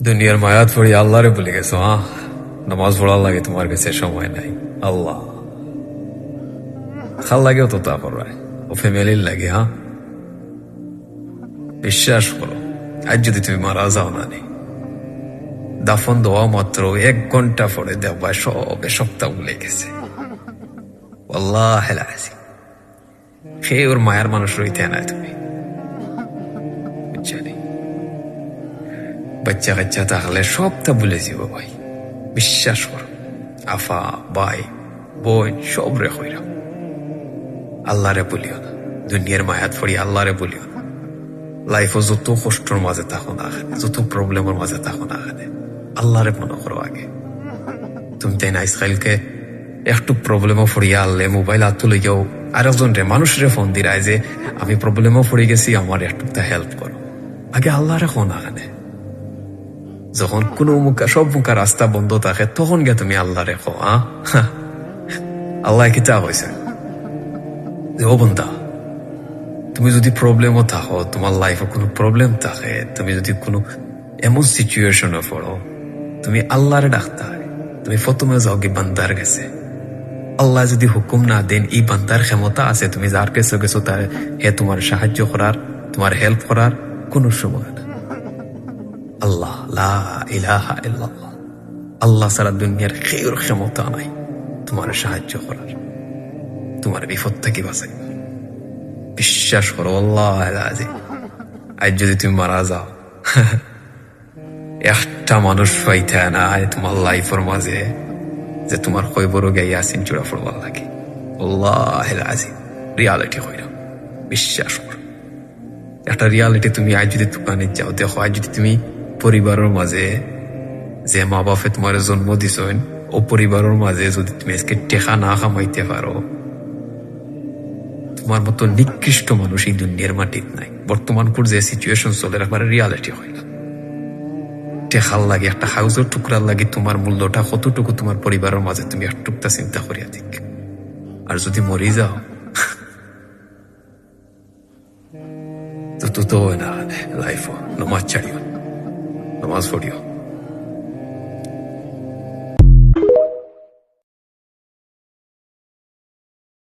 দুনিয়ার মায়াত পড়ি আল্লাহরে ভুলে গেছো। নামাজ পড়ার লাগে তোমার কাছে সময় নাই। আল্লাহ খাল লাগেও তো তা করায় ও ফ্যামিলির লাগে। বিশ্বাস করো, আজ যদি তুমি মারা যাও না নি, দাফন দেওয়া মাত্র 1 ঘন্টা পরে দেখবা সবে সপ্তাহ ভুলে গেছে। আল্লাহ সে ওর মায়ের মানুষ রইতে না তুমি জানি। বাচ্চা কাচ্চা থাকলে সবটা ভুলে যাব ভাই, বিশ্বাস করো। আফা ভাই বোন সব রে হইরা আল্লাহরে বলিও না। দুনিয়ার মায়াত পড়ি আল্লাহরে বলিও না। লাইফও যত কষ্টর মাঝে থাকো না, যত প্রবলেমের মাঝে থাকো না, আল্লাহরে মনে করো আগে। তুমি তাই না ইসরায়েলকে একটু প্রবলেমও পড়িয়া আনলে মোবাইল হাত তুলে যাও আর একজন রে মানুষরে ফোন দিরায় যে আমি প্রবলেমও পড়ে গেছি, আমার একটু হেল্প করো। আগে আল্লাহরে ফোন আনে। যখন কোনো সব মুখা রাস্তা বন্ধ থাকে তখন গে তুমি আল্লাহ রেখো। আল্লাহ কি তা হয়েছে যে ও বন্ধা, তুমি যদি প্রবলেমও থাকো, তোমার লাইফে কোনো প্রবলেম থাকে, তুমি যদি কোনো এমন সিচুয়েশনে পড়ো, তুমি আল্লাহরে ডাকতে হয়। তুমি প্রথমে যাও কি বান্দার গেছে। আল্লাহ যদি হুকুম না দেন, এই বান্দার ক্ষমতা আছে তুমি যার কাছে গেছো তার হে তোমার সাহায্য করার, তোমার হেল্প করার কোনো সময় না। আল্লাহ লা ইলাহা ইল্লাল্লাহ, আল্লাহ সারা দুনিয়ার কেউর ক্ষমতা নাই তোমার সাহায্য করার, তোমার বিপদ থেকে বাঁচাই। বিশ্বাস করো আল্লাহ আজ যদি তুমি মারা যাও, একটা মানুষ পাইতে না তোমার লাইফের মাঝে যে তোমার কইবরও গাইয়া আসিন চূড়া পড়বার লাগে। আল্লাহ রিয়ালিটি হইল, বিশ্বাস করো। একটা রিয়ালিটি তুমি আজ যদি দোকানে যাও দেখো, আজ যদি তুমি পরিবারের মাঝে যে মা বাপে তোমার জন্ম দিছেন ও পরিবারের মাঝে যদি তুমি আজকে টেকা না কামাইতে পারো, তোমার মতো নিকৃষ্ট মানুষ এই দুনিয়ার মাটিত নাই। বর্তমান যে সিচুয়েশন চলে একবারে রিয়ালিটি হইল। টেকার লাগে, একটা হাউসের টুকরার লাগে তোমার মূল্যটা কতটুকু তোমার পরিবারের মাঝে তুমি একটুকটা চিন্তা করিয়া দিক। আর যদি মরি যাও তো হয় না লাইফ। নামাজ ছাড়িও, নামাজ পড়িও।